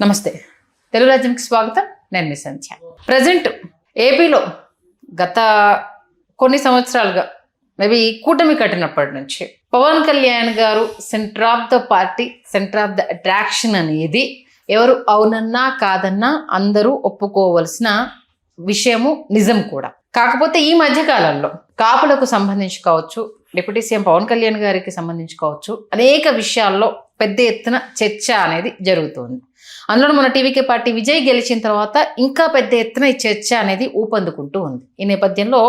నమస్తే, తెలుగు రాజ్యంకి స్వాగతం. నేను మీ సంధ్య. ప్రజెంట్ ఏపీలో గత కొన్ని సంవత్సరాలుగా మేబీ కూటమి కట్టినప్పటి నుంచి పవన్ కళ్యాణ్ గారు centre of the party, centre of the attraction అనేది ఎవరు అవునన్నా కాదన్నా అందరూ ఒప్పుకోవలసిన విషయము, నిజం కూడా. కాకపోతే ఈ మధ్య కాలంలో కాపులకు సంబంధించి కావచ్చు, డిప్యూటీ సీఎం పవన్ కళ్యాణ్ గారికి సంబంధించి కావచ్చు, అనేక విషయాల్లో పెద్ద ఎత్తున చర్చ అనేది జరుగుతుంది. అందులో మన టీవీకే పార్టీ విజయ్ గెలిచిన తర్వాత ఇంకా పెద్ద ఎత్తున ఈ చర్చ అనేది ఊపందుకుంటూ ఉంది. ఈ నేపథ్యంలో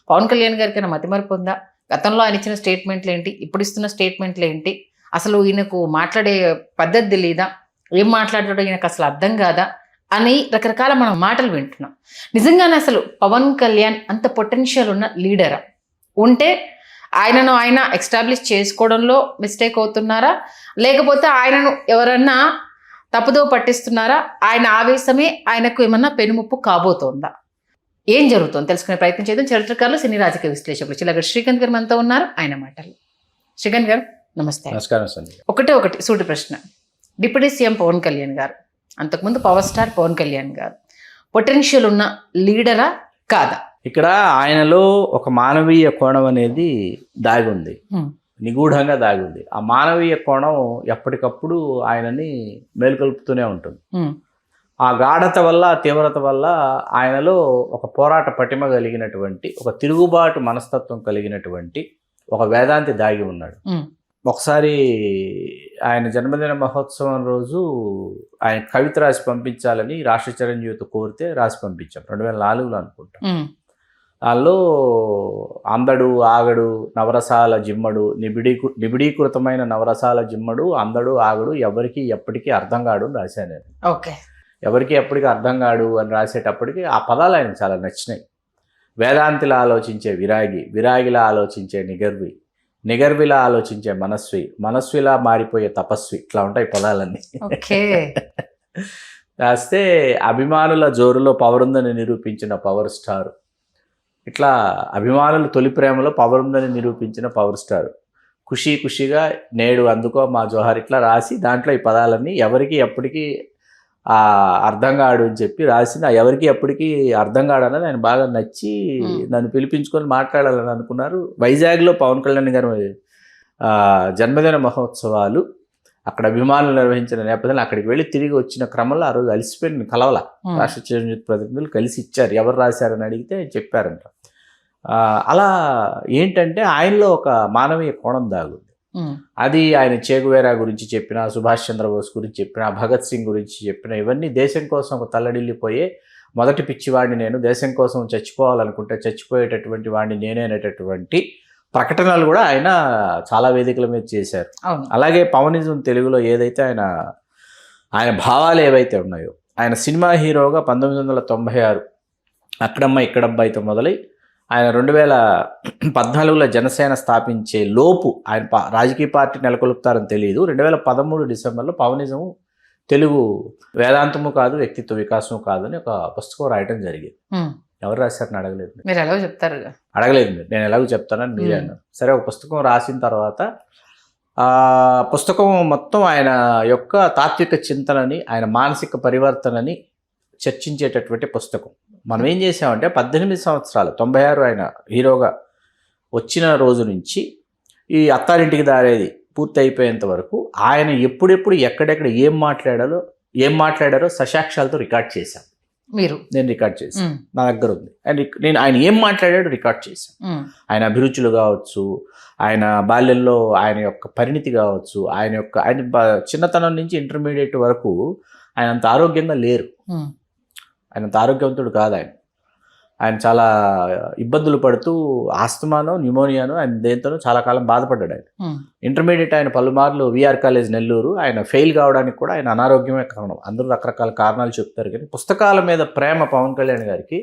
పవన్ కళ్యాణ్ గారికైనా మతిమరుపు ఉందా? గతంలో ఆయన ఇచ్చిన స్టేట్మెంట్లు ఏంటి, ఇప్పుడు ఇస్తున్న స్టేట్మెంట్లు ఏంటి, అసలు ఈయనకు మాట్లాడే పద్ధతి తెలీదా, ఏం మాట్లాడాడో ఈయనకు అసలు అర్థం కాదా అని రకరకాల మనం మాటలు వింటున్నాం. నిజంగానే అసలు పవన్ కళ్యాణ్ అంత పొటెన్షియల్ ఉన్న లీడరా? ఉంటే ఆయనను ఆయన ఎస్టాబ్లిష్ చేసుకోవడంలో మిస్టేక్ అవుతున్నారా, లేకపోతే ఆయనను ఎవరన్నా తప్పుదో పట్టిస్తున్నారా? ఆయన ఆవేశమే ఆయనకు ఏమన్నా పెనుముప్పు కాబోతోందా? ఏం జరుగుతుంది తెలుసుకునే ప్రయత్నం చేద్దాం. చరిత్రకారులు, సినీ రాజకీయ విశ్లేషకులు చిలగడ శ్రీకాంత్ గారు మనతో ఉన్నారు. ఆయన మాటలు. శ్రీకాంత్ గారు నమస్తే. నమస్కారం. ఒకటి సూటి ప్రశ్న. డిప్యూటీ సీఎం పవన్ కళ్యాణ్ గారు, అంతకుముందు పవర్ స్టార్ పవన్ కళ్యాణ్ గారు పొటెన్షియల్ ఉన్న లీడరా కాదా? ఇక్కడ ఆయనలో ఒక మానవీయ కోణం అనేది దాగి ఉంది, నిగూఢంగా దాగి ఉంది. ఆ మానవీయ కోణం ఎప్పటికప్పుడు ఆయనని మేలుకొల్పుతూనే ఉంటుంది. ఆ గాఢత వల్ల, తీవ్రత వల్ల ఆయనలో ఒక పోరాట పటిమ కలిగినటువంటి, ఒక తిరుగుబాటు మనస్తత్వం కలిగినటువంటి ఒక వేదాంతి దాగి ఉన్నాడు. ఒకసారి ఆయన జన్మదిన మహోత్సవం రోజు ఆయన కవిత రాసి పంపించాలని రాష్ట్ర చిరంజీవితో కోరితే రాసి పంపించాం. 2004లో అనుకుంటా. దానిలో అందడు ఆగడు నవరసాల జిమ్మడు, నిబిడీకృతమైన నవరసాల జిమ్మడు, అందడు ఆగడు ఎవరికి ఎప్పటికీ అర్థం కాడు అని రాశాను నేను. ఓకే. ఎవరికి ఎప్పటికీ అర్థం కాడు అని రాసేటప్పటికి ఆ పదాలు ఆయనకు చాలా నచ్చినాయి. వేదాంతిలా ఆలోచించే విరాగి, విరాగిలా ఆలోచించే నిగర్వి, నిగర్విలా ఆలోచించే మనస్వి, మనస్విలా మారిపోయే తపస్వి, ఇట్లా ఉంటాయి పదాలన్నీ. రాస్తే అభిమానుల జోరులో పవర్ ఉందని నిరూపించిన పవర్ స్టార్, ఇట్లా అభిమానులు తొలి ప్రేమలో పవర్ ఉందని నిరూపించిన పవర్ స్టార్, ఖుషీ ఖుషిగా నేడు అందుకో మా జోహార్, ఇట్లా రాసి దాంట్లో ఈ పదాలన్నీ ఎవరికి ఎప్పటికీ అర్థం కాడు అని చెప్పి రాసిన, ఎవరికి ఎప్పటికీ అర్థం కాడని ఆయన బాగా నచ్చి నన్ను పిలిపించుకొని మాట్లాడాలని అనుకున్నారు. వైజాగ్లో పవన్ కళ్యాణ్ గారు జన్మదిన మహోత్సవాలు అక్కడ అభిమానులు నిర్వహించిన నేపథ్యంలో అక్కడికి వెళ్ళి తిరిగి వచ్చిన క్రమంలో ఆ రోజు అలసిపోయిన కలవల రాష్ట్ర చిరంజీవి ప్రతినిధులు కలిసి ఇచ్చారు. ఎవరు రాశారని అడిగితే చెప్పారంట. అలా ఏంటంటే ఆయనలో ఒక మానవీయ కోణం దాగుంది. అది ఆయన చేగువేరా గురించి చెప్పిన, సుభాష్ చంద్రబోస్ గురించి చెప్పిన, భగత్ సింగ్ గురించి చెప్పిన, ఇవన్నీ దేశం కోసం ఒక తల్లడిల్లిపోయే మొదటి పిచ్చివాడిని నేను, దేశం కోసం చచ్చిపోవాలనుకుంటే చచ్చిపోయేటటువంటి వాడిని నేనే అనేటటువంటి ప్రకటనలు కూడా ఆయన చాలా వేదికల మీద చేశారు. అలాగే పవనిజం తెలుగులో ఏదైతే ఆయన భావాలు ఏవైతే ఉన్నాయో, ఆయన సినిమా హీరోగా 1996 అక్కడమ్మ ఇక్కడబ్బాయితో మొదలై ఆయన 2014లో జనసేన స్థాపించే లోపు ఆయన రాజకీయ పార్టీ నెలకొల్పుతారని తెలియదు. 2013 డిసెంబర్లో పవనిజం తెలుగు వేదాంతము కాదు, వ్యక్తిత్వ వికాసము కాదు అని ఒక పుస్తకం రాయటం జరిగింది. ఎవరు రాశారని అడగలేదు మీరు, ఎలాగో చెప్తారు. అడగలేదు మీరు, నేను ఎలాగో చెప్తానని మీరే అన్నారు. సరే, ఒక పుస్తకం రాసిన తర్వాత ఆ పుస్తకం మొత్తం ఆయన యొక్క తాత్విక చింతనని, ఆయన మానసిక పరివర్తనని చర్చించేటటువంటి పుస్తకం. మనం ఏం చేసామంటే 18 సంవత్సరాలు 96 ఆయన హీరోగా వచ్చిన రోజు నుంచి ఈ అత్తారింటికి దారేది పూర్తి అయిపోయేంత వరకు ఆయన ఎప్పుడెప్పుడు ఎక్కడెక్కడ ఏం మాట్లాడారో ససాక్ష్యాలతో రికార్డ్ చేశాను. నేను రికార్డ్ చేశాను, నా దగ్గర ఉంది. అండ్ నేను ఆయన ఏం మాట్లాడాడో రికార్డ్ చేశాను. ఆయన అభిరుచులు కావచ్చు, ఆయన బాల్యంలో ఆయన యొక్క పరిణితి కావచ్చు, ఆయన చిన్నతనం నుంచి ఇంటర్మీడియట్ వరకు ఆయన అంత ఆరోగ్యంగా లేరు. ఆయన అంత ఆరోగ్యవంతుడు కాదు. ఆయన చాలా ఇబ్బందులు పడుతూ ఆస్తమానో న్యూమోనియానో ఆయన దేంతోనో చాలా కాలం బాధపడ్డాడు. ఆయన ఇంటర్మీడియట్ ఆయన పలుమార్లు విఆర్ కాలేజ్ నెల్లూరు ఆయన ఫెయిల్ కావడానికి కూడా ఆయన అనారోగ్యమే కారణం. అందరూ రకరకాల కారణాలు చెప్తారు. కానీ పుస్తకాల మీద ప్రేమ పవన్ కళ్యాణ్ గారికి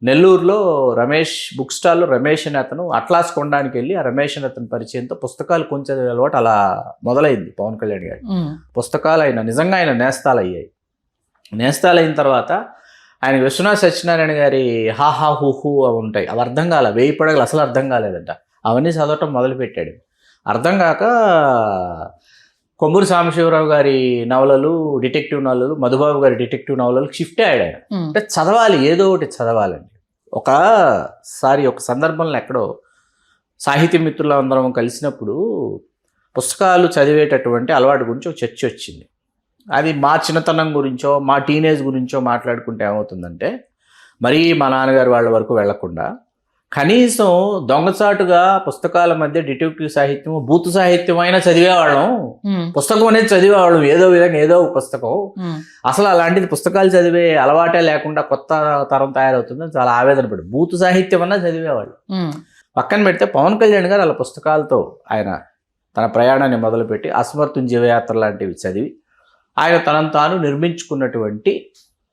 నెల్లూరులో రమేష్ బుక్ స్టాల్లో రమేష్ అని అతను అట్లాస్ కొనడానికి వెళ్ళి ఆ రమేష్ అని అతని పరిచయంతో పుస్తకాలు కొంచెం అలవాటు అలా మొదలైంది పవన్ కళ్యాణ్ గారి. పుస్తకాలు నిజంగా ఆయన నేస్తాలయ్యాయి. నేస్తాలైన తర్వాత ఆయన విశ్వనాథ్ సత్యనారాయణ గారి హాహా హూహూ అవి ఉంటాయి, అవి అర్థం కాలే. 1000 పడగలు అసలు అర్థం కాలేదంట. అవన్నీ చదవటం మొదలుపెట్టాడు. అర్థం కాక కొమ్మూరి సాంబశివరావు గారి నవలలు, డిటెక్టివ్ నవలలు, మధుబాబు గారి డిటెక్టివ్ నవలలకు షిఫ్ట్ అయ్యాడు ఆయన. అంటే చదవాలి, ఏదో ఒకటి చదవాలండి. ఒకసారి ఒక సందర్భంలో ఎక్కడో సాహిత్య మిత్రులు అందరం కలిసినప్పుడు పుస్తకాలు చదివేటటువంటి అలవాటు గురించి ఒక చర్చ వచ్చింది. అది మా చిన్నతనం గురించో మా టీనేజ్ గురించో మాట్లాడుకుంటే ఏమవుతుందంటే, మరీ మా నాన్నగారు వాళ్ళ వరకు వెళ్లకుండా కనీసం దొంగచాటుగా పుస్తకాల మధ్య డిటెక్టివ్ సాహిత్యం, బూతు సాహిత్యం అయినా చదివేవాళ్ళం. పుస్తకం అనేది చదివేవాళ్ళం, ఏదో విధంగా ఏదో ఒక పుస్తకం. అసలు అలాంటిది పుస్తకాలు చదివే అలవాటే లేకుండా కొత్త తరం తయారవుతుందని చాలా ఆవేదన పడి బూతు సాహిత్యం అన్నా చదివేవాళ్ళు. పక్కన పెడితే పవన్ కళ్యాణ్ గారు అలా పుస్తకాలతో ఆయన తన ప్రయాణాన్ని మొదలుపెట్టి అస్మృత్యుంజయయాత్ర లాంటివి చదివి ఆయన తనను తాను నిర్మించుకున్నటువంటి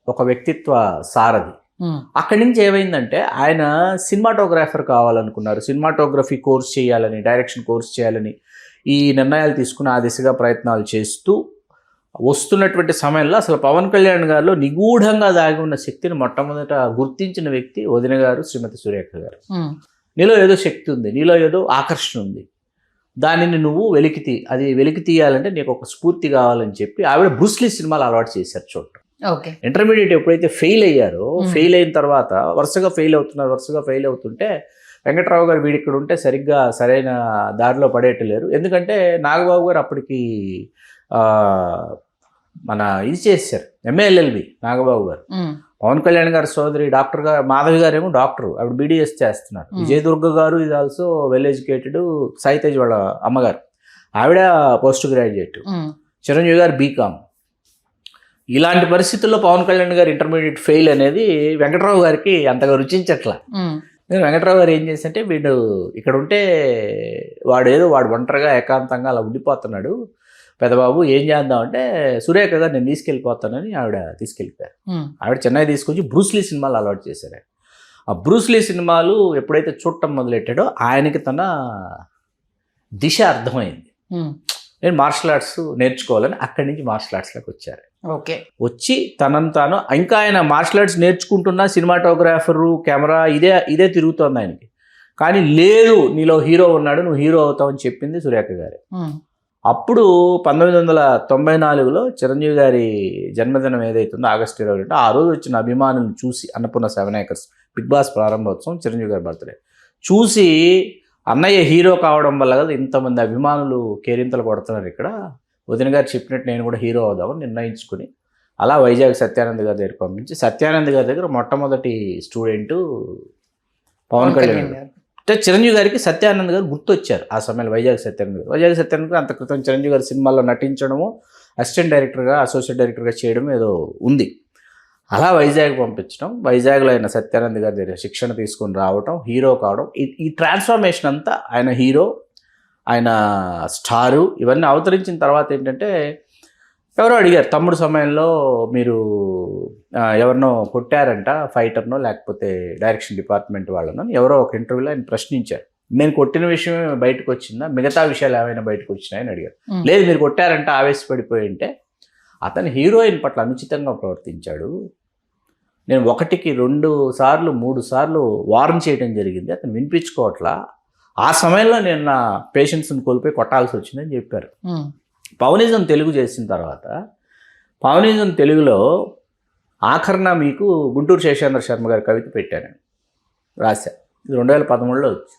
ఒక వ్యక్తిత్వ సారథి. అక్కడి నుంచి ఏమైందంటే ఆయన సినిమాటోగ్రాఫర్ కావాలనుకున్నారు. సినిమాటోగ్రఫీ కోర్స్ చేయాలని, డైరెక్షన్ కోర్స్ చేయాలని ఈ నిర్ణయాలు తీసుకుని ఆ దిశగా ప్రయత్నాలు చేస్తూ వస్తున్నటువంటి సమయంలో అసలు పవన్ కళ్యాణ్ గారిలో నిగూఢంగా దాగి ఉన్న శక్తిని మొట్టమొదట గుర్తించిన వ్యక్తి వదిన గారు, శ్రీమతి సురేఖ గారు. నీలో ఏదో శక్తి ఉంది, నీలో ఏదో ఆకర్షణ ఉంది, దానిని నువ్వు వెలికి తీయాలంటే నీకు ఒక స్ఫూర్తి కావాలని చెప్పి ఆవిడ బ్రూస్లీ సినిమాలు అలవాటు చేశారు చూడటం. ఇంటర్మీడియట్ ఎప్పుడైతే ఫెయిల్ అయ్యారో, ఫెయిల్ అయిన తర్వాత వరుసగా ఫెయిల్ అవుతుంటే వెంకట్రావు గారు వీడి ఇక్కడ ఉంటే సరిగ్గా సరైన దారిలో పడేయట్లేరు. ఎందుకంటే నాగబాబు గారు అప్పటికి మన ఇది చేశారు, MA/LLB నాగబాబు గారు. పవన్ కళ్యాణ్ గారి సోదరి డాక్టర్ గారు మాధవి గారు ఏమో డాక్టర్, ఆవిడ BDS చేస్తున్నారు. విజయదుర్గ గారు ఇది ఆల్సో వెల్ ఎడ్యుకేటెడ్, సాయితేజ్ వాళ్ళ అమ్మగారు ఆవిడ పోస్ట్ గ్రాడ్యుయేట్, చిరంజీవి గారు BCom. ఇలాంటి పరిస్థితుల్లో పవన్ కళ్యాణ్ గారు ఇంటర్మీడియట్ ఫెయిల్ అనేది వెంకట్రావు గారికి అంతగా రుచించట్లా. వెంకట్రావు గారు ఏం చేశారంటే, వీడు ఇక్కడ ఉంటే వాడు ఒంటరిగా ఏకాంతంగా అలా ఉండిపోతున్నాడు, పెద్దబాబు ఏం చేద్దామంటే సురేఖ గారు నేను తీసుకెళ్ళిపోతానని ఆవిడ తీసుకెళ్ళిపోయారు. ఆవిడ చెన్నై తీసుకొచ్చి బ్రూస్లీ సినిమాలు అలవాటు చేశారు. ఆ బ్రూస్లీ సినిమాలు ఎప్పుడైతే చూడటం మొదలెట్టాడో ఆయనకి తన దిశ అర్థమైంది. నేను మార్షల్ ఆర్ట్స్ నేర్చుకోవాలని అక్కడి నుంచి మార్షల్ ఆర్ట్స్లోకి వచ్చారు. వచ్చి తనను తాను ఇంకా ఆయన మార్షల్ ఆర్ట్స్ నేర్చుకుంటున్నా సినిమాటోగ్రాఫరు, కెమెరా ఇదే తిరుగుతోంది ఆయనకి. కానీ లేదు, నీలో హీరో ఉన్నాడు, నువ్వు హీరో అవుతావు అని చెప్పింది సురేఖ గారే. అప్పుడు 1994లో చిరంజీవి గారి జన్మదినం ఏదైతుందో ఆగస్టు 22, ఆ రోజు వచ్చిన అభిమానులను చూసి, అన్నపూర్ణ 7 acres బిగ్ బాస్ ప్రారంభోత్సవం చిరంజీవి గారి బర్త్డే చూసి, అన్నయ్య హీరో కావడం వల్ల కదా ఇంతమంది అభిమానులు కేరింతలు కొడుతున్నారు, ఇక్కడ వదిన గారు చెప్పినట్టు నేను కూడా హీరో అవుదామని నిర్ణయించుకుని అలా వైజాగ్ సత్యానంద్ గారి దగ్గర పంపించి, సత్యానంద్ గారి దగ్గర మొట్టమొదటి స్టూడెంట్ పవన్ కళ్యాణ్ గారు. అంటే చిరంజీవి గారికి సత్యానంద్ గారు గుర్తొచ్చారు ఆ సమయంలో. వైజాగ్ సత్యానంద్ గారు అంత క్రితం చిరంజీవి గారి సినిమాల్లో నటించడము, అసిస్టెంట్ డైరెక్టర్గా, అసోసియేట్ డైరెక్టర్గా చేయడం ఏదో ఉంది. అలా వైజాగ్ పంపించడం, వైజాగ్లో ఆయన సత్యానంద్ గారి దగ్గర శిక్షణ తీసుకొని రావటం, హీరో కావడం, ఈ ట్రాన్స్ఫర్మేషన్ అంతా ఆయన హీరో, ఆయన స్టారు ఇవన్నీ అవతరించిన తర్వాత ఏంటంటే, ఎవరో అడిగారు తమ్ముడు సమయంలో మీరు ఎవరినో కొట్టారంట, ఫైటర్నో లేకపోతే డైరెక్షన్ డిపార్ట్మెంట్ వాళ్ళనో, ఎవరో ఒక ఇంటర్వ్యూలో ఆయన ప్రశ్నించారు. నేను కొట్టిన విషయమే బయటకు వచ్చిందా, మిగతా విషయాలు ఏమైనా బయటకు వచ్చినాయని అడిగారు. లేదు, మీరు కొట్టారంట ఆవేశపడిపోయి ఉంటే, అతను హీరోయిన్ పట్ల అనుచితంగా ప్రవర్తించాడు, నేను 1కి 2 సార్లు 3 సార్లు వార్న్ చేయడం జరిగింది, అతను వినిపించుకోవట్లా, ఆ సమయంలో నేను నా పేషెన్స్ని కోల్పోయి కొట్టాల్సి వచ్చిందని చెప్పారు. పవనిజం తెలుగు చేసిన తర్వాత, పవనిజం తెలుగులో ఆఖరణ మీకు గుంటూరు శేషేంద్ర శర్మ గారి కవిత పెట్టాను, రాశా. ఇది 2013లో వచ్చి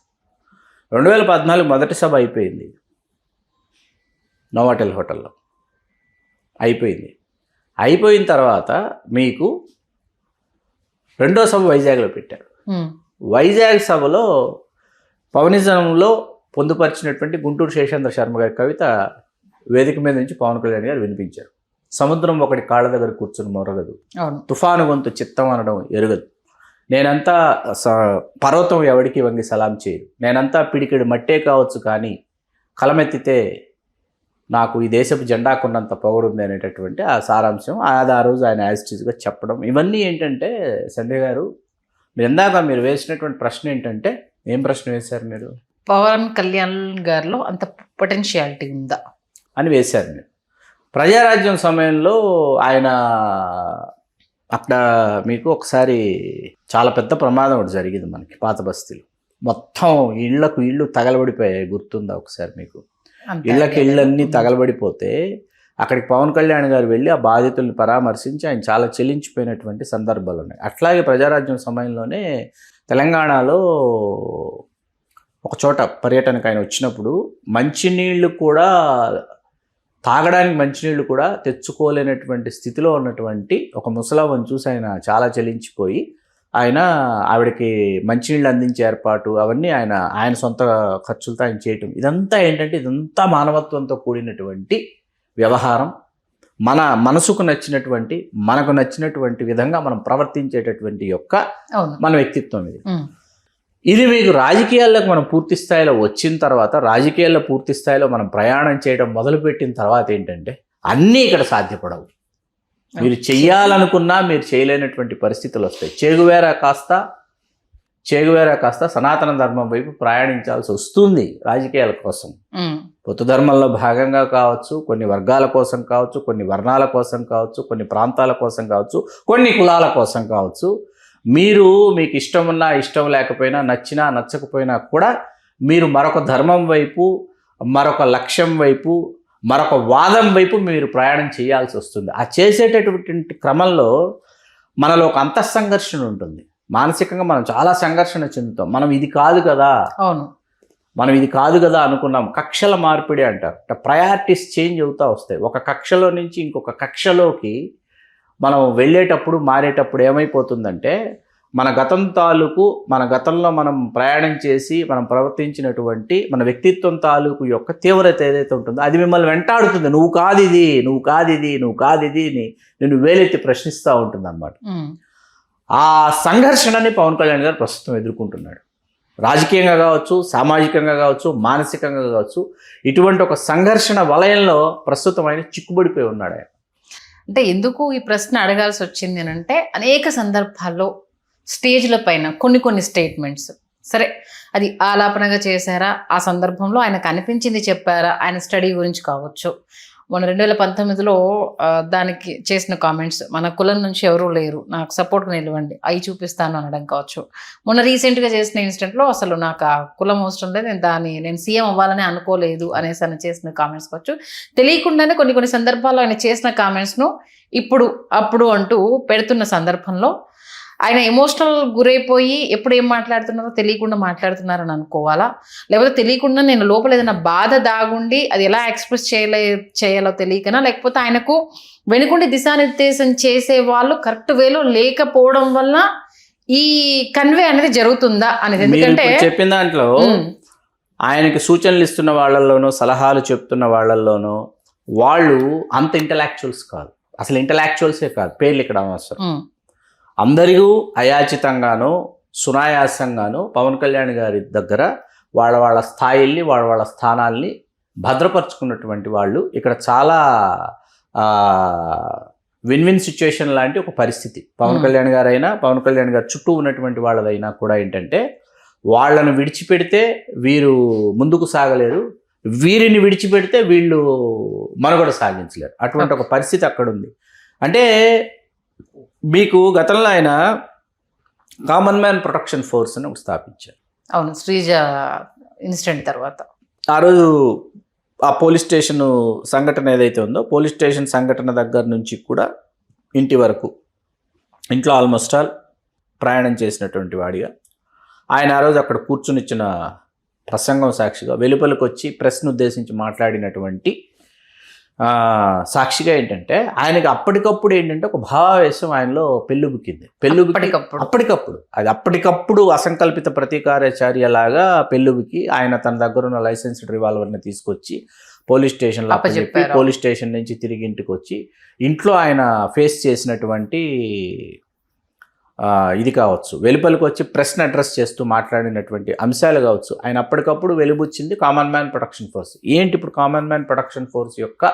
2014 మొదటి సభ అయిపోయింది నోవాటెల్ హోటల్లో అయిపోయింది. అయిపోయిన తర్వాత మీకు రెండో సభ వైజాగ్లో పెట్టారు. వైజాగ్ సభలో పవనిజంలో పొందుపరిచినటువంటి గుంటూరు శేషేంద్ర శర్మ గారి కవిత వేదిక మీద నుంచి పవన్ కళ్యాణ్ గారు వినిపించారు. సముద్రం ఒకటి కాళ్ళ దగ్గర కూర్చుని మొరగదు, తుఫాను గొంతు చిత్తం అనడం ఎరుగదు, నేనంతా పర్వతం ఎవడికి వంగి సలాం చేయదు, నేనంతా పిడికిడి మట్టే కావచ్చు కానీ కలమెత్తితే నాకు ఈ దేశపు జెండాకున్నంత పొగడుంది అనేటటువంటి ఆ సారాంశం ఆ రోజు ఆయన యాజిటీస్గా చెప్పడం. ఇవన్నీ ఏంటంటే సంజయ్ గారు, మీరు వేసినటువంటి ప్రశ్న ఏంటంటే, ఏం ప్రశ్న వేశారు మీరు? పవన్ కళ్యాణ్ గారిలో అంత పొటెన్షియాలిటీ ఉందా అని వేశారు మీరు. ప్రజారాజ్యం సమయంలో ఆయన అక్కడ మీకు ఒకసారి చాలా పెద్ద ప్రమాదం ఒకటి జరిగింది మనకి పాత బస్తీలో, మొత్తం ఇళ్ళు తగలబడిపోయాయి, గుర్తుందా ఒకసారి మీకు? ఇళ్ళకి ఇళ్ళన్నీ తగలబడిపోతే అక్కడికి పవన్ కళ్యాణ్ గారు వెళ్ళి ఆ బాధితుల్ని పరామర్శించి ఆయన చాలా చెల్లించిపోయినటువంటి సందర్భాలు ఉన్నాయి. అట్లాగే ప్రజారాజ్యం సమయంలోనే తెలంగాణలో ఒక చోట పర్యటనకు ఆయన వచ్చినప్పుడు మంచినీళ్ళు కూడా తాగడానికి మంచినీళ్ళు కూడా తెచ్చుకోలేనటువంటి స్థితిలో ఉన్నటువంటి ఒక ముసలవ్వను చూసి ఆయన చాలా చెల్లించిపోయి ఆయన ఆవిడకి మంచినీళ్ళు అందించే ఏర్పాటు అవన్నీ ఆయన సొంత ఖర్చులతో ఆయన చేయటం, ఇదంతా ఏంటంటే ఇదంతా మానవత్వంతో కూడినటువంటి వ్యవహారం. మన మనసుకు నచ్చినటువంటి మనకు నచ్చినటువంటి విధంగా మనం ప్రవర్తించేటటువంటి యొక్క మన వ్యక్తిత్వం ఇది మీకు రాజకీయాల్లోకి మనం పూర్తి స్థాయిలో వచ్చిన తర్వాత, రాజకీయాల్లో పూర్తి స్థాయిలో మనం ప్రయాణం చేయడం మొదలుపెట్టిన తర్వాత ఏంటంటే అన్నీ ఇక్కడ సాధ్యపడవు. మీరు చెయ్యాలనుకున్నా మీరు చేయలేనటువంటి పరిస్థితులు వస్తాయి. చేగువేరా కాస్త సనాతన ధర్మం వైపు ప్రయాణించాల్సి వస్తుంది రాజకీయాల కోసం. పొత్తు ధర్మంలో భాగంగా కావచ్చు, కొన్ని వర్గాల కోసం కావచ్చు, కొన్ని వర్ణాల కోసం కావచ్చు, కొన్ని ప్రాంతాల కోసం కావచ్చు, కొన్ని కులాల కోసం కావచ్చు. మీకు ఇష్టం ఉన్నా ఇష్టం లేకపోయినా, నచ్చినా నచ్చకపోయినా కూడా మీరు మరొక ధర్మం వైపు, మరొక లక్ష్యం వైపు, మరొక వాదం వైపు మీరు ప్రయాణం చేయాల్సి వస్తుంది. ఆ చేసేటటువంటి క్రమంలో మనలో ఒక అంతఃసంఘర్షణ ఉంటుంది. మానసికంగా మనం చాలా సంఘర్షణ చెందుతాం. మనం ఇది కాదు కదా అనుకున్నాం. కక్షల మార్పిడి అంటారు. ప్రయారిటీస్ చేంజ్ అవుతూ వస్తాయి. ఒక కక్షలో నుంచి ఇంకొక కక్షలోకి మనం వెళ్ళేటప్పుడు మారేటప్పుడు ఏమైపోతుందంటే మన గతంలో మనం ప్రయాణం చేసి మనం ప్రవర్తించినటువంటి మన వ్యక్తిత్వం తాలూకు యొక్క తీవ్రత ఏదైతే ఉంటుందో అది మిమ్మల్ని వెంటాడుతుంది. నువ్వు కాదు ఇది నేను వేలెత్తి ప్రశ్నిస్తూ ఉంటుంది అన్నమాట. ఆ సంఘర్షణని పవన్ కళ్యాణ్ గారు ప్రస్తుతం ఎదుర్కొంటున్నాడు. రాజకీయంగా కావచ్చు, సామాజికంగా కావచ్చు, మానసికంగా కావచ్చు, ఇటువంటి ఒక సంఘర్షణ వలయంలో ప్రస్తుతం ఆయన చిక్కుబడిపోయి ఉన్నాడు. ఆయన అంటే ఎందుకు ఈ ప్రశ్న అడగాల్సి వచ్చింది అంటే అనేక సందర్భాల్లో స్టేజ్ల పైన కొన్ని స్టేట్మెంట్స్, సరే అది ఆలాపనగా చేశారా, ఆ సందర్భంలో ఆయనకు అనిపించింది చెప్పారా, ఆయన స్టడీ గురించి కావచ్చు, మొన్న 2019లో దానికి చేసిన కామెంట్స్, మన కులం నుంచి ఎవరూ లేరు, నాకు సపోర్ట్గా నిలవండి, అవి చూపిస్తాను అనడం కావచ్చు, మొన్న రీసెంట్గా చేసిన ఇన్సిడెంట్లో అసలు నాకు ఆ కులం అవసరం లేదు, నేను సీఎం అవ్వాలని అనుకోలేదు అనేసి ఆయన చేసిన కామెంట్స్ కావచ్చు, తెలియకుండానే కొన్ని సందర్భాల్లో ఆయన చేసిన కామెంట్స్ను అప్పుడు అంటూ పెడుతున్న సందర్భంలో ఆయన ఎమోషనల్ గురైపోయి ఎప్పుడు ఏం మాట్లాడుతున్నారో తెలియకుండా మాట్లాడుతున్నారని అనుకోవాలా, లేకపోతే తెలియకుండా నేను లోపల ఏదైనా బాధ దాగుండి అది ఎలా ఎక్స్ప్రెస్ చేయాలో తెలియకనా, లేకపోతే ఆయనకు వెనుకుండి దిశానిర్దేశం చేసే వాళ్ళు కరెక్ట్ వేలో లేకపోవడం వల్ల ఈ కన్వే అనేది జరుగుతుందా అనేది. ఎందుకంటే చెప్పిన దాంట్లో ఆయనకి సూచనలు ఇస్తున్న వాళ్ళల్లోనూ, సలహాలు చెప్తున్న వాళ్ళల్లోనూ వాళ్ళు అంత ఇంటలెక్చువల్స్ కాదు, అసలు ఇంటలెక్చువల్సే కాదు, పేర్లు ఇక్కడ అవసరం. అందరికీ అయాచితంగానో సునాయాసంగానో పవన్ కళ్యాణ్ గారి దగ్గర వాళ్ళ స్థాయిల్ని వాళ్ళ స్థానాల్ని భద్రపరుచుకున్నటువంటి వాళ్ళు ఇక్కడ చాలా విన్ సిచ్యువేషన్ లాంటి ఒక పరిస్థితి. పవన్ కళ్యాణ్ గారైనా, పవన్ కళ్యాణ్ గారు చుట్టూ ఉన్నటువంటి వాళ్ళదైనా కూడా ఏంటంటే వాళ్ళను విడిచిపెడితే వీరు ముందుకు సాగలేరు, వీరిని విడిచిపెడితే వీళ్ళు మనుగడ సాగించలేరు. అటువంటి ఒక పరిస్థితి అక్కడ ఉంది. అంటే మీకు గతంలో ఆయన కామన్ మ్యాన్ ప్రొటెక్షన్ ఫోర్స్ అని ఒకటి స్థాపించారు. అవును, శ్రీజ ఇన్సిడెంట్ తర్వాత ఆ రోజు ఆ పోలీస్ స్టేషన్ సంఘటన ఏదైతే ఉందో, పోలీస్ స్టేషన్ సంఘటన దగ్గర నుంచి కూడా ఇంటి వరకు ఇంట్లో ఆల్మోస్ట్ ఆల్ ప్రయాణం చేసినటువంటి వాడిగా ఆయన ఆ రోజు అక్కడ కూర్చుని ఇచ్చిన ప్రసంగం సాక్షిగా వెలుపలికి వచ్చి ప్రెస్ను ఉద్దేశించి మాట్లాడినటువంటి సాక్షిగా ఏంటంటే ఆయనకి అప్పటికప్పుడు ఏంటంటే ఒక భావావేశం ఆయనలో పెళ్ళుబుక్కింది. అప్పటికప్పుడు అసంకల్పిత ప్రతీకారచర్యలాగా పెళ్ళుబుకి ఆయన తన దగ్గర ఉన్న లైసెన్స్డ్ రివాల్వర్ని తీసుకొచ్చి పోలీస్ స్టేషన్లో అప్పచెప్పి పోలీస్ స్టేషన్ నుంచి తిరిగి ఇంటికి వచ్చి ఇంట్లో ఆయన ఫేస్ చేసినటువంటి ఇది కావచ్చు, వెలుపలికి వచ్చి ప్రెస్ని అడ్రస్ చేస్తూ మాట్లాడినటువంటి అంశాలు కావచ్చు, ఆయన అప్పటికప్పుడు వెలుబుచ్చింది కామన్ మ్యాన్ ప్రొటెక్షన్ ఫోర్స్. ఏంటి ఇప్పుడు కామన్ మ్యాన్ ప్రొటెక్షన్ ఫోర్స్ యొక్క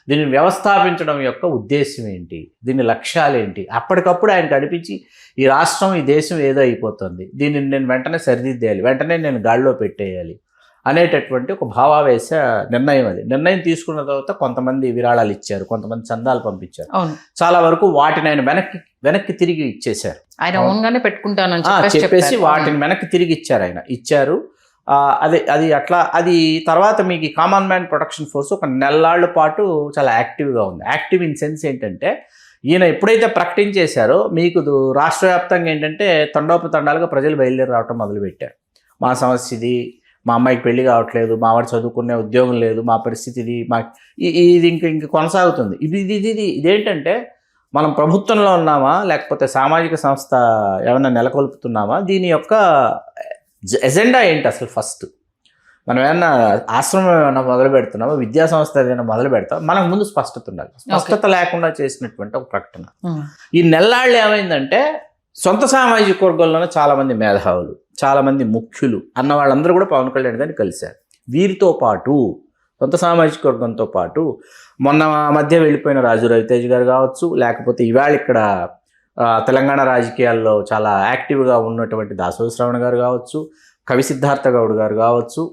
దీన్ని వ్యవస్థాపించడం యొక్క ఉద్దేశం ఏంటి, దీని లక్ష్యాలు ఏంటి, అప్పటికప్పుడు ఆయనకు అనిపించి ఈ రాష్ట్రం ఈ దేశం ఏదో అయిపోతుంది, దీన్ని నేను వెంటనే సరిదిద్దేయాలి, వెంటనే నేను గాడిలో పెట్టేయాలి అనేటటువంటి ఒక భావావేశ నిర్ణయం. అది నిర్ణయం తీసుకున్న తర్వాత కొంతమంది విరాళాలు ఇచ్చారు, కొంతమంది చందాలు పంపించారు, చాలా వరకు వాటిని ఆయన వెనక్కి తిరిగి ఇచ్చేశారు. ఆయన ఓన్గానే పెట్టుకుంటానని చెప్పేసి వాటిని వెనక్కి తిరిగి ఇచ్చారు. ఆయన ఇచ్చారు. అది అట్లా అది తర్వాత మీకు కామన్ మ్యాన్ ప్రొటెక్షన్ ఫోర్స్ ఒక నెల్లాళ్ళ పాటు చాలా యాక్టివ్గా ఉంది. యాక్టివ్ ఇన్ సెన్స్ ఏంటంటే ఈయన ఎప్పుడైతే ప్రకటించేశారో మీకు రాష్ట్ర వ్యాప్తంగా ఏంటంటే తండోపతండాలుగా ప్రజలు బయలుదేరి రావటం మొదలుపెట్టారు. మా సమస్య ఇది, మా అమ్మాయికి పెళ్లి కావట్లేదు, మా వాడు చదువుకునే ఉద్యోగం లేదు, మా పరిస్థితి ఇది, మా ఇది ఇంక కొనసాగుతుంది. ఇదేంటంటే మనం ప్రభుత్వంలో ఉన్నామా లేకపోతే సామాజిక సంస్థ ఏమైనా నెలకొల్పుతున్నామా, దీని యొక్క ఎజెండా ఏంటి అసలు? ఫస్ట్ మనం ఏమన్నా ఆశ్రమం ఏమైనా మొదలు పెడుతున్నామా, విద్యా సంస్థ ఏదైనా మొదలు పెడతాం, మనకు ముందు స్పష్టత ఉండాలి. స్పష్టత లేకుండా చేసినటువంటి ఒక ప్రకటన. ఈ నెల్లాళ్ళు ఏమైందంటే సొంత సామాజిక వర్గంలోనే చాలామంది మేధావులు, చాలామంది ముఖ్యులు అన్న వాళ్ళందరూ కూడా పవన్ కళ్యాణ్ గారిని కలిశారు. వీరితో పాటు సొంత సామాజిక వర్గంతో పాటు మొన్న మధ్య వెళ్ళిపోయిన రాజు రవితేజ్ గారు కావచ్చు, లేకపోతే ఇవాళ ఇక్కడ తెలంగాణ రాజకీయాల్లో చాలా యాక్టివ్గా ఉన్నటువంటి దాసోజు శ్రవణ్ గారు కావచ్చు, కవి సిద్ధార్థ గౌడ్ గారు కావచ్చు,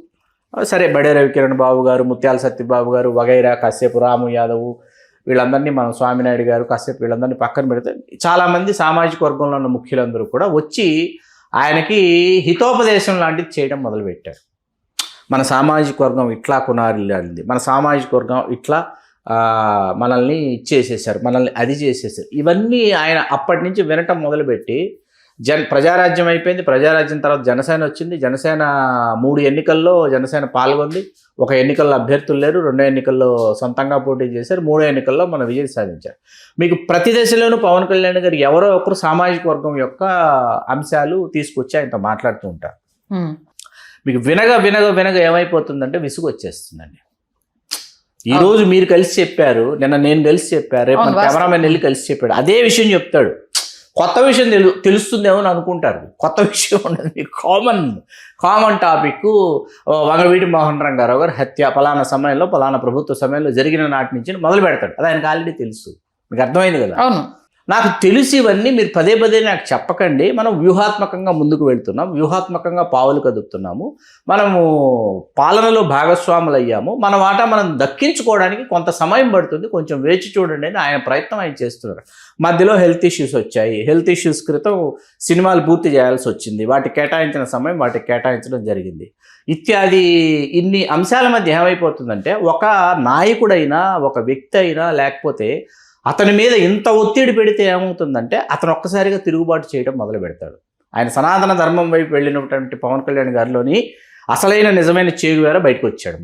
సరే బడే రవికిరణ్ బాబు గారు, ముత్యాల సత్యబాబు గారు, వగైరా, కాసేపు రాము యాదవ్, వీళ్ళందరినీ మనం స్వామినాయుడు గారు, కాసేపు వీళ్ళందరినీ పక్కన పెడితే చాలామంది సామాజిక వర్గంలో ఉన్న ముఖ్యులందరూ కూడా వచ్చి ఆయనకి హితోపదేశం లాంటిది చేయడం మొదలుపెట్టారు. మన సామాజిక వర్గం ఇట్లా కొనాలి, మన సామాజిక వర్గం ఇట్లా మనల్ని ఇచ్చేసేసారు, మనల్ని అది చేసేసారు. ఇవన్నీ ఆయన అప్పటి నుంచి వినటం మొదలుపెట్టి ప్రజారాజ్యం అయిపోయింది. ప్రజారాజ్యం తర్వాత జనసేన వచ్చింది. జనసేన 3 ఎన్నికల్లో జనసేన పాల్గొంది. ఒక ఎన్నికల్లో అభ్యర్థులు లేరు, 2 ఎన్నికల్లో సొంతంగా పోటీ చేశారు, 3 ఎన్నికల్లో మన విజయం సాధించారు. మీకు ప్రతి దశలోనూ పవన్ కళ్యాణ్ గారు ఎవరో ఒకరు సామాజిక వర్గం యొక్క అంశాలు తీసుకొచ్చి ఆయనతో మాట్లాడుతూ ఉంటారు. మీకు వినగ ఏమైపోతుందంటే విసుగు వచ్చేస్తుందండి. ఈ రోజు మీరు కలిసి చెప్పారు, నిన్న నేను కలిసి చెప్పారు, రేపు మన కెమెరామెన్ వెళ్ళి కలిసి చెప్పాడు, అదే విషయం చెప్తాడు. కొత్త విషయం తెలుస్తుందేమో అని అనుకుంటారు. కొత్త విషయం ఉండదు. మీకు కామన్ టాపిక్ వంగవీటి మోహన్ రంగారావు గారు హత్య పలానా సమయంలో పలానా ప్రభుత్వ సమయంలో జరిగిన నాటి నుంచి మొదలు పెడతాడు. అది ఆయనకు ఆల్రెడీ తెలుసు. మీకు అర్థమైంది కదా? అవును. నాకు తెలిసి ఇవన్నీ మీరు పదే నాకు చెప్పకండి. మనం వ్యూహాత్మకంగా ముందుకు వెళ్తున్నాం, వ్యూహాత్మకంగా పావులు కదుపుతున్నాము, మనము పాలనలో భాగస్వాములు అయ్యాము, మన వాటా మనం దక్కించుకోవడానికి కొంత సమయం పడుతుంది, కొంచెం వేచి చూడండి అని ఆయన ప్రయత్నం ఆయన చేస్తున్నారు. మధ్యలో హెల్త్ ఇష్యూస్ వచ్చాయి. హెల్త్ ఇష్యూస్ క్రితం సినిమాలు పూర్తి చేయాల్సి వచ్చింది. వాటికి కేటాయించిన సమయం వాటికి కేటాయించడం జరిగింది. ఇత్యాది ఇన్ని అంశాల మధ్య ఏమైపోతుందంటే ఒక నాయకుడైనా ఒక వ్యక్తి అయినా లేకపోతే అతని మీద ఇంత ఒత్తిడి పెడితే ఏమవుతుందంటే అతను ఒక్కసారిగా తిరుగుబాటు చేయడం మొదలు పెడతాడు. ఆయన సనాతన ధర్మం వైపు వెళ్ళినటువంటి పవన్ కళ్యాణ్ గారిలోని అసలైన నిజమైన చేగువేర బయటకు వచ్చాడు.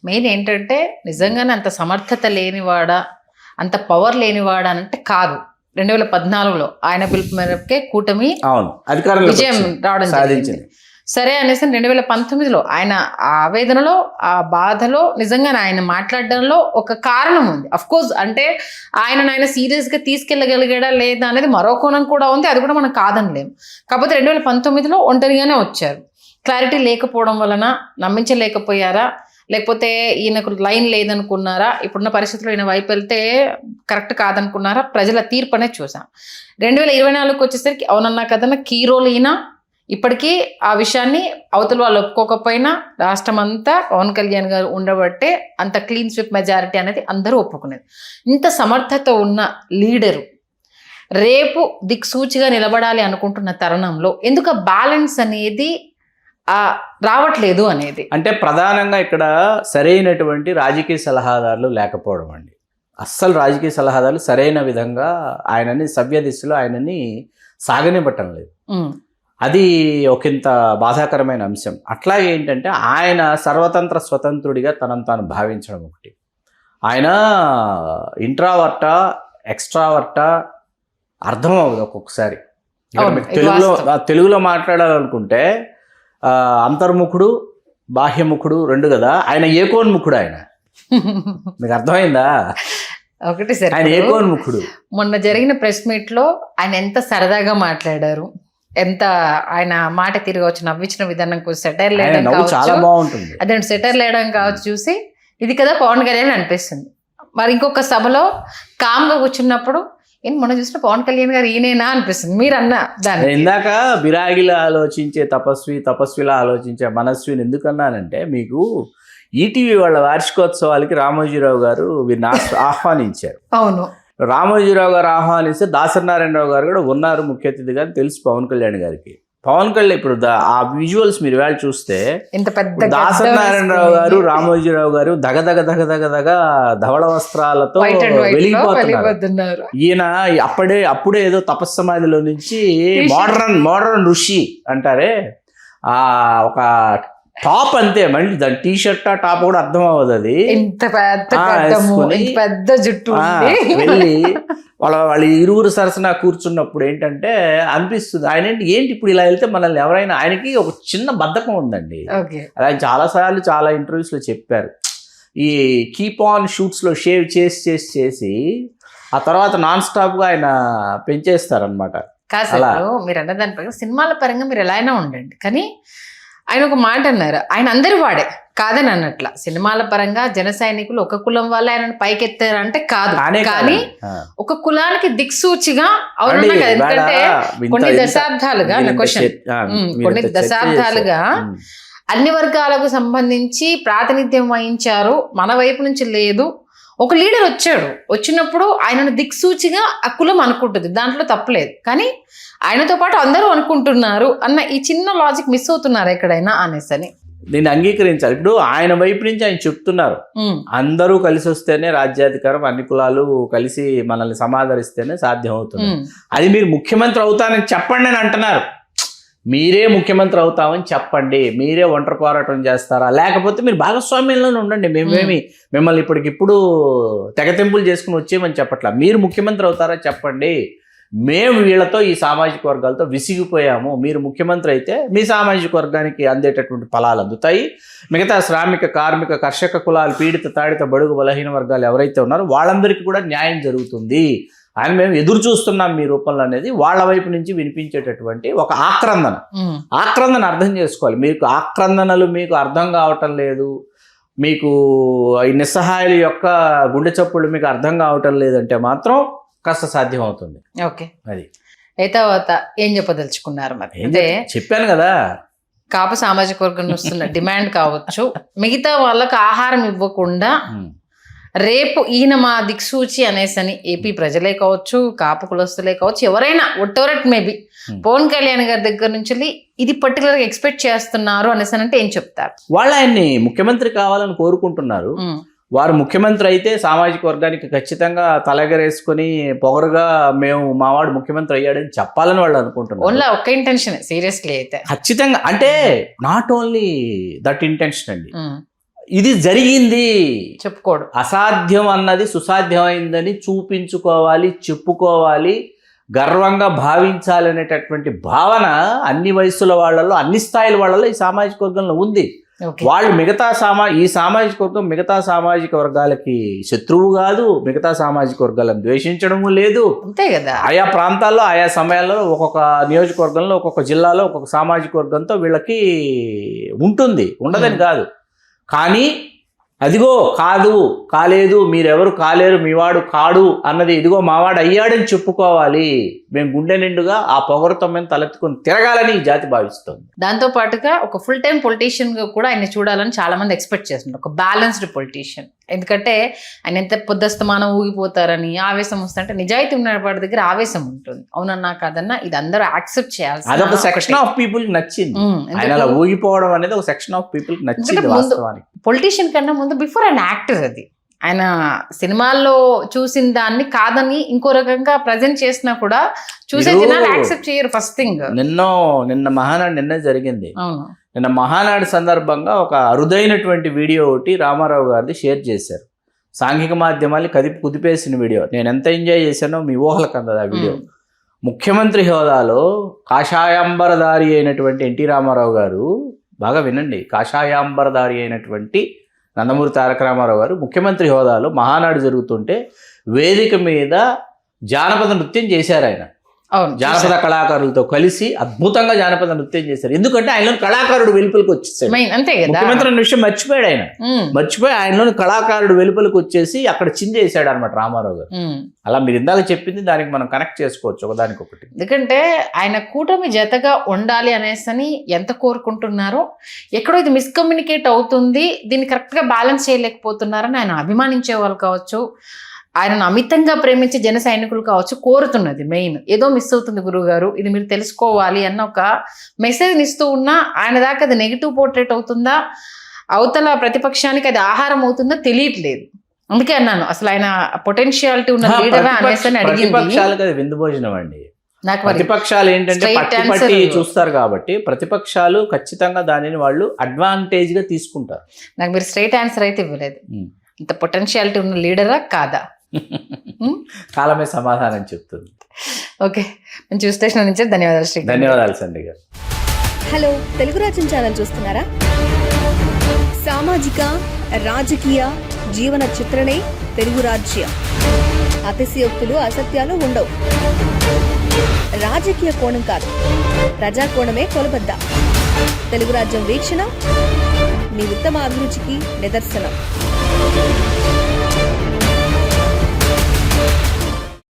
మెయిన్ ఏంటంటే నిజంగానే అంత సమర్థత లేనివాడా, అంత పవర్ లేనివాడా అంటే కాదు. 2014లో ఆయన పిలుపు మేరకే కూటమి అధికారంలో విజయం రావడం సాధించింది. సరే అనేసి 2019లో ఆయన ఆవేదనలో ఆ బాధలో నిజంగానే ఆయన మాట్లాడడంలో ఒక కారణం ఉంది. అఫ్ కోర్స్ అంటే ఆయన సీరియస్గా తీసుకెళ్ళగలిగాడా లేదా అనేది మరో కోణం కూడా ఉంది. అది కూడా మనం కాదనలేము. కాకపోతే 2019లో ఒంటరిగానే వచ్చారు. క్లారిటీ లేకపోవడం వలన నమ్మించలేకపోయారా, లేకపోతే ఈయనకు లైన్ లేదనుకున్నారా, ఇప్పుడున్న పరిస్థితుల్లో ఈయన వైపు వెళ్తే కరెక్ట్ కాదనుకున్నారా, ప్రజల తీర్పు అనేది చూసాం. 2024కి వచ్చేసరికి అవునన్నా కదన్నా కీ రోల్ ఈయన. ఇప్పటికీ ఆ విషయాన్ని అవతల వాళ్ళు ఒప్పుకోకపోయినా రాష్ట్రం అంతా పవన్ కళ్యాణ్ గారు ఉండబట్టే అంత క్లీన్ స్విప్ మెజారిటీ అనేది అందరూ ఒప్పుకునేది. ఇంత సమర్థత ఉన్న లీడరు రేపు దిక్సూచిగా నిలబడాలి అనుకుంటున్న తరుణంలో ఎందుకు బ్యాలెన్స్ అనేది రావట్లేదు అనేది? అంటే ప్రధానంగా ఇక్కడ సరైనటువంటి రాజకీయ సలహాదారులు లేకపోవడం అండి. అస్సలు రాజకీయ సలహాదారులు సరైన విధంగా ఆయనని సవ్య దిశలో ఆయనని సాగనివ్వటం లేదు. అది ఒకంత బాధాకరమైన అంశం. అట్లాగే ఏంటంటే ఆయన సర్వతంత్ర స్వతంత్రుడిగా తనను తాను భావించడం ఒకటి. ఆయన ఇంట్రావర్టా ఎక్స్ట్రావర్టా అర్థం అవ్వదు ఒక్కొక్కసారి. తెలుగులో మాట్లాడాలనుకుంటే అంతర్ముఖుడు బాహ్యముఖుడు 2 కదా, ఆయన ఏకోన్ముఖుడు. ఆయన మీకు అర్థమైందా? ఒకటి సరే, ఆయన ఏకోన్ముఖుడు. మొన్న జరిగిన ప్రెస్ మీట్లో ఆయన ఎంత సరదాగా మాట్లాడారు, ఎంత ఆయన మాట తిరిగి వచ్చి నవ్వించిన విధానం సెటైర్ లేయడం చాలా బాగుంటుంది. అదే సెటైర్ లేయడం కావచ్చు చూసి ఇది కదా పవన్ కళ్యాణ్ అనిపిస్తుంది. మరి ఇంకొక సభలో కామ్గా కూర్చున్నప్పుడు మొన్న చూసిన పవన్ కళ్యాణ్ గారు ఈయనేనా అనిపిస్తుంది. మీరు అన్న దాన్ని ఇందాక బిరాగిలా ఆలోచించే తపస్విలా ఆలోచించే మనస్విని ఎందుకన్నానంటే, మీకు ఈటీవీ వాళ్ళ వార్షికోత్సవాలకి రామోజీరావు గారు వీరిని ఆహ్వానించారు. అవును, రామోజీరావు గారు ఆహ్వానిస్తే దాసరి నారాయణరావు గారు కూడా ఉన్నారు ముఖ్య అతిథిగా తెలుసు పవన్ కళ్యాణ్ గారికి. పవన్ కళ్యాణ్ ఇప్పుడు ఆ విజువల్స్ మీరు వేళ చూస్తే ఇంత పెద్ద దాసనారాయణరావు గారు, రామోజీరావు గారు దగ దగ దగ దగ దగ ధవళ వస్త్రాలతో వెలిగిపోతున్నారు. ఈయన అప్పుడే ఏదో తపస్సమాధిలో నుంచి మోడర్న్ ఋషి అంటారే ఆ ఒక టాప్ అంతే, మళ్ళీ దాని టీ షర్ట్ ఆ టాప్ కూడా అర్థం అవ్వదు. అది ఇంత పెద్ద జుట్టు వెళ్ళి వాళ్ళ ఇరువురు సరసన కూర్చున్నప్పుడు ఏంటంటే అనిపిస్తుంది ఆయన ఏంటి ఇప్పుడు ఇలా వెళ్తే మనల్ని ఎవరైనా, ఆయనకి ఒక చిన్న బద్ధకం ఉందండి. అది ఆయన చాలాసార్లు చాలా ఇంటర్వ్యూస్ లో చెప్పారు. ఈ కీప్ ఆన్ షూట్స్ లో షేవ్ చేసి ఆ తర్వాత నాన్ స్టాప్ గా ఆయన పెంచేస్తారనమాట. కాదు మీరు అన్న దాని పరంగా సినిమాల పరంగా మీరు ఎలా అయినా ఉండండి, కానీ ఆయన ఒక మాట అన్నారు, ఆయన అందరి వాడే కాదని అన్నట్ల. సినిమాల పరంగా జన సైనికులు ఒక కులం వల్ల ఆయన పైకెత్తారంటే కాదు, కానీ ఒక కులానికి దిక్సూచిగా అవునన్నా కదా. ఎందుకంటే కొన్ని దశాబ్దాలుగా అన్ని వర్గాలకు సంబంధించి ప్రాతినిధ్యం వహించారు, మన వైపు నుంచి లేదు. ఒక లీడర్ వచ్చినప్పుడు ఆయనను దిక్సూచిగా ఆ కులం అనుకుంటుంది, దాంట్లో తప్పలేదు. కానీ ఆయనతో పాటు అందరూ అనుకుంటున్నారు అన్న ఈ చిన్న లాజిక్ మిస్ అవుతున్నారు ఎక్కడైనా అనేసని దీన్ని అంగీకరించాలి. ఇప్పుడు ఆయన వైపు నుంచి ఆయన చెప్తున్నారు, అందరూ కలిసి వస్తేనే రాజ్యాధికారం, అన్ని కులాలు కలిసి మనల్ని సమాదరిస్తేనే సాధ్యం అవుతుంది. అది మీరు ముఖ్యమంత్రి అవుతానని చెప్పండి అని అంటున్నారు. మీరే ముఖ్యమంత్రి అవుతామని చెప్పండి, మీరే ఒంటరి పోరాటం చేస్తారా, లేకపోతే మీరు భాగస్వామ్యంలోనే ఉండండి, మిమ్మల్ని ఇప్పటికిప్పుడు తెగతెంపులు చేసుకుని వచ్చేయమని చెప్పట్లా. మీరు ముఖ్యమంత్రి అవుతారా చెప్పండి, మేము వీళ్ళతో ఈ సామాజిక వర్గాలతో విసిగిపోయాము, మీరు ముఖ్యమంత్రి అయితే మీ సామాజిక వర్గానికి అందేటటువంటి ఫలాలు అందుతాయి, మిగతా శ్రామిక కార్మిక కర్షక కులాలు పీడిత తాడిత బడుగు బలహీన వర్గాలు ఎవరైతే ఉన్నారో వాళ్ళందరికీ కూడా న్యాయం జరుగుతుంది అని మేము ఎదురు చూస్తున్నాం మీ రూపంలో అనేది వాళ్ళ వైపు నుంచి వినిపించేటటువంటి ఒక ఆక్రందన అర్థం చేసుకోవాలి. మీకు ఆక్రందనలు మీకు అర్థం కావటం లేదు, మీకు ఈ నిస్సహాయుల యొక్క గుండె చప్పుళ్ళు మీకు అర్థం కావటం లేదంటే మాత్రం కాస్త సాధ్యం అవుతుంది. ఓకే, అది తర్వాత ఏం చెప్పదలుచుకున్నారు మరి? అంటే చెప్పాను కదా, కాపు సామాజిక వర్గం వస్తున్న డిమాండ్ కావచ్చు, మిగతా వాళ్ళకు ఆహారం ఇవ్వకుండా రేపు ఈయన మా దిక్సూచి అనేసని ఏపీ ప్రజలే కావచ్చు, కాపు కులస్తులే కావచ్చు, ఎవరైనా ఒట్టోరట్ మేబీ పవన్ కళ్యాణ్ గారి దగ్గర నుంచి ఇది పర్టికులర్ గా ఎక్స్పెక్ట్ చేస్తున్నారు అనేసి అంటే ఏం చెప్తారు? వాళ్ళు ఆయన్ని ముఖ్యమంత్రి కావాలని కోరుకుంటున్నారు. వారు ముఖ్యమంత్రి అయితే సామాజిక వర్గానికి ఖచ్చితంగా తలెగరేసుకుని పొగరుగా మేము మావాడు ముఖ్యమంత్రి అయ్యాడని చెప్పాలని వాళ్ళు అనుకుంటున్నారు. ఓన్లీ ఒక్క ఇంటెన్షన్ సీరియస్లీ అయితే ఖచ్చితంగా, అంటే నాట్ ఓన్లీ దట్ ఇంటెన్షన్ అండి, ఇది జరిగింది చెప్పుకోవడం, అసాధ్యం అన్నది సుసాధ్యమైందని చూపించుకోవాలి, చెప్పుకోవాలి, గర్వంగా భావించాలి అనేటటువంటి భావన అన్ని వయసుల వాళ్ళలో, అన్ని స్థాయిల వాళ్ళలో ఈ సామాజిక వర్గంలో ఉంది. వాళ్ళు ఈ సామాజిక వర్గం మిగతా సామాజిక వర్గాలకి శత్రువు కాదు, మిగతా సామాజిక వర్గాలను ద్వేషించడము లేదు. అంతే కదా, ఆయా ప్రాంతాల్లో ఆయా సమయాల్లో ఒక్కొక్క నియోజకవర్గంలో ఒక్కొక్క జిల్లాలో ఒక్కొక్క సామాజిక వర్గంతో వీళ్ళకి ఉంటుంది, ఉండదని కాదు. కానీ అదిగో కాలేదు, మీరెవరు కాలేరు, మీవాడు కాడు అన్నది ఇదిగో మావాడు అయ్యాడని చెప్పుకోవాలి. మేము గుండె నిండుగా ఆ పొగరుతో మేము తలెత్తుకుని తిరగాలని ఈ జాతి భావిస్తుంది. దాంతో పాటుగా ఒక ఫుల్ టైం పొలిటీషియన్ గా కూడా ఆయన చూడాలని చాలా మంది ఎక్స్పెక్ట్ చేస్తున్నారు, ఒక బ్యాలెన్స్డ్ పొలిటీషియన్. ఎందుకంటే ఆయన ఎంత పొద్దుస్తమానం ఊగిపోతారని ఆవేశం వస్తుంటే, నిజాయితీ ఉన్న వాడి దగ్గర ఆవేశం ఉంటుంది. అవునన్నా కాదన్నా ఇది అందరూ యాక్సెప్ట్ చేయాలి. అదొక సెక్షన్ ఆఫ్ పీపుల్ నచ్చింది, ఆయన అలా ఊగిపోవడం అనేది ఒక సెక్షన్ ఆఫ్ పీపుల్ నచ్చింది. వాస్తవానికి పొలిటీషియన్ కన్నా ముందు బిఫోర్ ఆయన యాక్టర్, అది ఆయన సినిమాల్లో చూసిన దాన్ని కాదని ఇంకో రకంగా ప్రజెంట్ చేసినా కూడా చూసే జనాలు యాక్సెప్ట్ చేయరు. ఫస్ట్ థింగ్ నిన్న మహానాడు నిన్న జరిగింది. నిన్న మహానాడు సందర్భంగా ఒక అరుదైనటువంటి వీడియో ఒకటి రామారావు గారిది షేర్ చేశారు. సాంఘిక మాధ్యమాలు కుదిపేసిన వీడియో. నేను ఎంత ఎంజాయ్ చేశానో మీ ఊహలకు అందదు ఆ వీడియో. ముఖ్యమంత్రి హోదాలో కాషాయాంబరధారి అయినటువంటి ఎన్టీ రామారావు గారు, బాగా వినండి, కాషాయాంబరధారి అయినటువంటి నందమూరి తారక రామారావు గారు ముఖ్యమంత్రి హోదాలో మహానాడు జరుగుతుంటే వేదిక మీద జానపద నృత్యం చేశారు. ఆయన జానపద కళాకారులతో కలిసి అద్భుతంగా జానపద నృత్యం చేశారు. ఎందుకంటే ఆయనలో కళాకారుడు వెలుపలికి వచ్చేసాడు. ముఖ్యమంత్రి అనే విషయం మర్చిపోయాడు. ఆయన మర్చిపోయి ఆయనలోని కళాకారుడు వెలుపలికి వచ్చేసి అక్కడ చిందేశాడు అనమాట రామారావు గారు. అలా మీరు ఇందాక చెప్పింది దానికి మనం కనెక్ట్ చేసుకోవచ్చు ఒకదానికొకటి. ఎందుకంటే ఆయన కూటమి జతగా ఉండాలి అనేసి ఎంత కోరుకుంటున్నారో, ఎక్కడో ఇది మిస్కమ్యూనికేట్ అవుతుంది, దీన్ని కరెక్ట్ గా బ్యాలెన్స్ చేయలేకపోతున్నారని ఆయన అభిమానించే వాళ్ళు కావచ్చు, ఆయనను అమితంగా ప్రేమించే జన సైనికులు కావచ్చు కోరుతున్నది. మెయిన్ ఏదో మిస్ అవుతుంది గురువుగారు, ఇది మీరు తెలుసుకోవాలి అన్న ఒక మెసేజ్ ఇస్తూ ఉన్నా ఆయన దాకా అది నెగిటివ్ పోర్ట్రేట్ అవుతుందా, అవతల ప్రతిపక్షానికి అది ఆహారం అవుతుందా తెలియట్లేదు. అందుకే అన్నాను అసలు ఆయన పొటెన్షియాలిటీ ఉన్న లీడర్ అనేసి అని అడిగింది. ప్రతిపక్షాలకు అది విందు భోజనం అండి. నాకు ప్రతిపక్షాలు ఏంటంటే పట్టి చూస్తారు కాబట్టి ప్రతిపక్షాలు ఖచ్చితంగా దానిని వాళ్ళు అడ్వాంటేజ్ గా తీసుకుంటారు. నాకు మీరు స్ట్రైట్ ఆన్సర్ అయితే ఇవ్వలేదు. ఇంత పొటెన్షియాలిటీ ఉన్న లీడరా కాదా? కాలమే సమాధానం చెప్తుంది. ఓకే, నేను చూసిన నుంచి ధన్యవాదాలు శ్రీ. ధన్యవాదాలు సండి గారు. హలో, తెలుగు రాజ్యం ఛానల్ చూస్తున్నారా? సామాజిక రాజకీయ జీవన చిత్రణే తెలుగు రాజ్యం. అతిశయోక్తులు అసత్యాలు ఉండవు. రాజకీయ కోణం కాదు, ప్రజా కోణమే కొలబద్ద. తెలుగు రాజ్యం వీక్షణ మీ ఉత్తమ అభిరుచికి నిదర్శనం.